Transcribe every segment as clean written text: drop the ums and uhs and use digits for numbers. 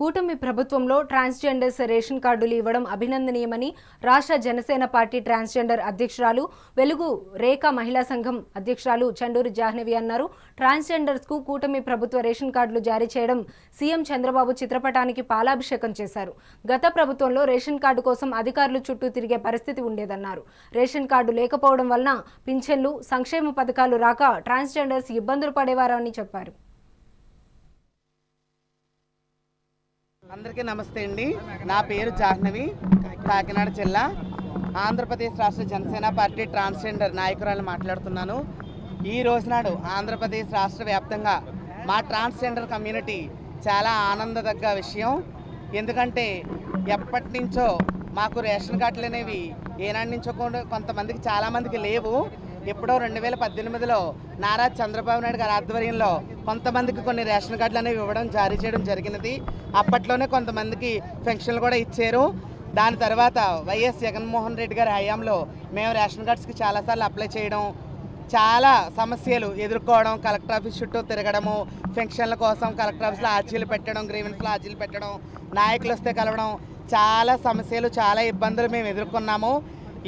కూటమి ప్రభుత్వంలో transgenders ration కార్డులు ఇవ్వడం అభినందనీయమని రాష్ట్ర జనసేన పార్టీ ట్రాన్స్జెండర్ అధ్యక్షురాలు వెలుగు రేఖ మహిళా సంఘం అధ్యక్షురాలు చండూరు జాహ్నవి అన్నారు. ట్రాన్స్జెండర్స్ కు కూటమి ప్రభుత్వ రేషన్ కార్డులు జారీ చేయడం సీఎం చంద్రబాబు చిత్రపటానికి పాలాభిషేకం చేశారు. గత ప్రభుత్వంలో రేషన్ కార్డు కోసం అధికారులు చుట్టూ తిరిగే పరిస్థితి ఉండేదన్నారు. రేషన్ కార్డు లేకపోవడం వలన పింఛన్లు, సంక్షేమ పథకాలు రాక ట్రాన్స్జెండర్స్ ఇబ్బందులు పడేవారని చెప్పారు. అందరికీ నమస్తే అండి. నా పేరు జాహ్నవి, కాకినాడ జిల్లా, ఆంధ్రప్రదేశ్ రాష్ట్ర జనసేన పార్టీ ట్రాన్స్జెండర్ నాయకురాలు మాట్లాడుతున్నాను. ఈ రోజునాడు ఆంధ్రప్రదేశ్ రాష్ట్ర వ్యాప్తంగా మా ట్రాన్స్జెండర్ కమ్యూనిటీ చాలా ఆనందదగ్గ విషయం. ఎందుకంటే ఎప్పటి నుంచో మాకు రేషన్ కార్డులు అనేవి ఏనాటి నుంచో కొంతమందికి చాలామందికి లేవు. ఎప్పుడో 2018లో నారా చంద్రబాబు నాయుడు గారి ఆధ్వర్యంలో కొంతమందికి కొన్ని రేషన్ కార్డులు అనేవి ఇవ్వడం జారీ చేయడం జరిగినది. అప్పట్లోనే కొంతమందికి పెన్షన్లు కూడా ఇచ్చారు. దాని తర్వాత వైఎస్ జగన్మోహన్ రెడ్డి గారి హయాంలో మేము రేషన్ కార్డ్స్కి చాలాసార్లు అప్లై చేయడం, చాలా సమస్యలు ఎదుర్కోవడం, కలెక్టర్ ఆఫీస్ చుట్టూ తిరగడము, పెన్షన్ల కోసం కలెక్టర్ ఆఫీస్లో ఆర్జీలు పెట్టడం, గ్రీవెన్స్లో ఆర్జీలు పెట్టడం, నాయకులు వస్తే కలవడం, చాలా సమస్యలు, చాలా ఇబ్బందులు మేము ఎదుర్కొన్నాము.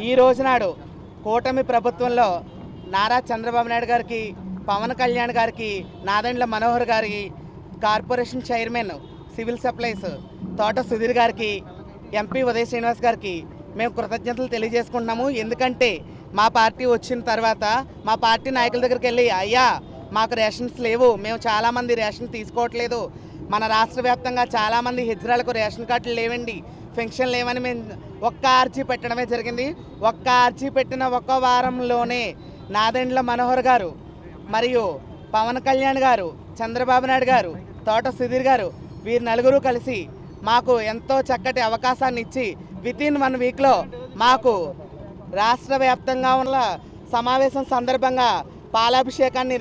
ఈ రోజునాడు కూటమి ప్రభుత్వంలో నారా చంద్రబాబు నాయుడు గారికి, పవన్ కళ్యాణ్ గారికి, నాదెండ్ల మనోహర్ గారికి, కార్పొరేషన్ చైర్మన్ సివిల్ సప్లైస్ తోట సుధీర్ గారికి, ఎంపీ ఉదయ్ శ్రీనివాస్ గారికి మేము కృతజ్ఞతలు తెలియజేసుకుంటున్నాము. ఎందుకంటే మా పార్టీ వచ్చిన తర్వాత మా పార్టీ నాయకుల దగ్గరికి వెళ్ళి, అయ్యా మాకు రేషన్స్ లేవు, మేము చాలామంది రేషన్ తీసుకోవట్లేదు, మన రాష్ట్ర వ్యాప్తంగా చాలామంది హిజ్రాలకు రేషన్ కార్డులు లేవండి, పెన్షన్ లేవని మేము ఒక్క ఆర్జీ పెట్టడమే జరిగింది. ఒక్క ఆర్జీ పెట్టిన ఒక్క వారంలోనే నాదెండ్ల మనోహర్ గారు మరియు పవన్ కళ్యాణ్ గారు, చంద్రబాబు నాయుడు గారు, తోట సుధీర్ గారు, వీరు నలుగురు కలిసి మాకు ఎంతో చక్కటి అవకాశాన్ని ఇచ్చి వితిన్ 1 వీక్లో మాకు రాష్ట్ర వ్యాప్తంగా ఉన్న సమావేశం సందర్భంగా పాలాభిషేకాన్ని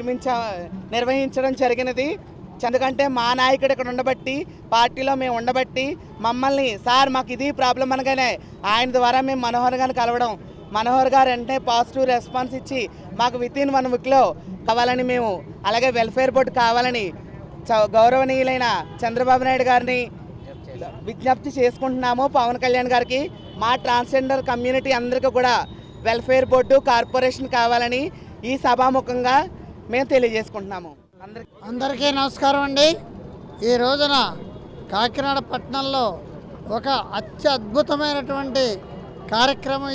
నిర్వహించడం జరిగినది. ఎందుకంటే మా నాయకుడు ఇక్కడ ఉండబట్టి, పార్టీలో మేము ఉండబట్టి మమ్మల్ని సార్ మాకు ఇది ప్రాబ్లం అనగానే ఆయన ద్వారా మేము మనోహర్ గారిని కలవడం, మనోహర్ గారు వెంటనే పాజిటివ్ రెస్పాన్స్ ఇచ్చి మాకు వితిన్ 1 వీక్లో కావాలని మేము, అలాగే వెల్ఫేర్ బోర్డు కావాలని గౌరవనీయులైన చంద్రబాబు నాయుడు గారిని విజ్ఞప్తి చేసుకుంటున్నాము. పవన్ కళ్యాణ్ గారికి, మా ట్రాన్స్జెండర్ కమ్యూనిటీ అందరికీ కూడా వెల్ఫేర్ బోర్డు, కార్పొరేషన్ కావాలని ఈ సభాముఖంగా మేము తెలియజేసుకుంటున్నాము. అందరికీ నమస్కారం అండి. ఈ రోజున కాకినాడ పట్టణంలో ఒక అత్యద్భుతమైనటువంటి కార్యక్రమం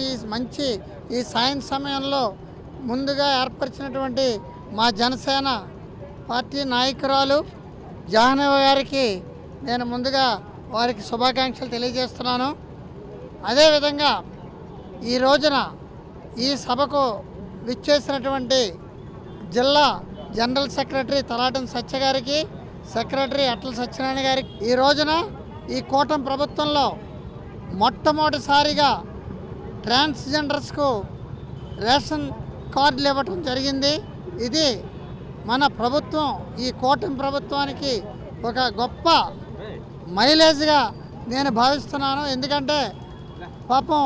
ఈ సాయం సమయంలో ముందుగా ఏర్పరిచినటువంటి మా జనసేన పార్టీ నాయకురాలు జాహ్నవి గారికి నేను ముందుగా వారికి శుభాకాంక్షలు తెలియజేస్తున్నాను. అదేవిధంగా ఈ రోజున ఈ సభకు విచ్చేసినటువంటి జిల్లా జనరల్ సెక్రటరీ తలాటం సత్య గారికి, సెక్రటరీ అట్ల సత్యనారాయణ గారికి, ఈ రోజున ఈ కూటమి ప్రభుత్వంలో మొట్టమొదటిసారిగా ట్రాన్స్జెండర్స్కు రేషన్ కార్డులు ఇవ్వటం జరిగింది. ఇది మన ప్రభుత్వం, ఈ కూటమి ప్రభుత్వానికి ఒక గొప్ప మైలేజ్గా నేను భావిస్తున్నాను. ఎందుకంటే పాపం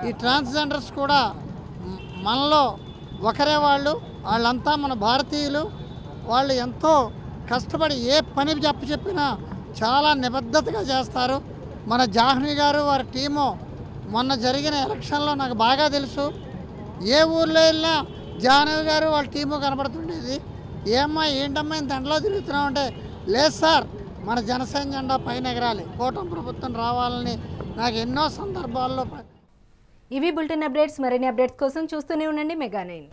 ఈ ట్రాన్స్జెండర్స్ కూడా మనలో ఒకరే, వాళ్ళంతా మన భారతీయులు. వాళ్ళు ఎంతో కష్టపడి ఏ పని చెప్పినా చాలా నిబద్ధతగా చేస్తారు. మన జాహ్నవి గారు, వారి టీము మొన్న జరిగిన ఎలక్షన్లో నాకు బాగా తెలుసు. ఏ ఊర్లో వెళ్ళినా జాహ్నవి గారు వాళ్ళ టీము కనబడుతుండేది. ఏమ్మా ఏంటమ్మా ఇంత ఎండలో తిరుగుతున్నావు అంటే, లేదు సార్ మన జనసేన జెండా పైన ఎగరాలి, కూటమి ప్రభుత్వం రావాలని నాకు ఎన్నో సందర్భాల్లో. ఇవి బులెటిన్ అప్డేట్స్. మరిన్ని అప్డేట్స్ కోసం చూస్తూనే ఉండండి మెగా 9.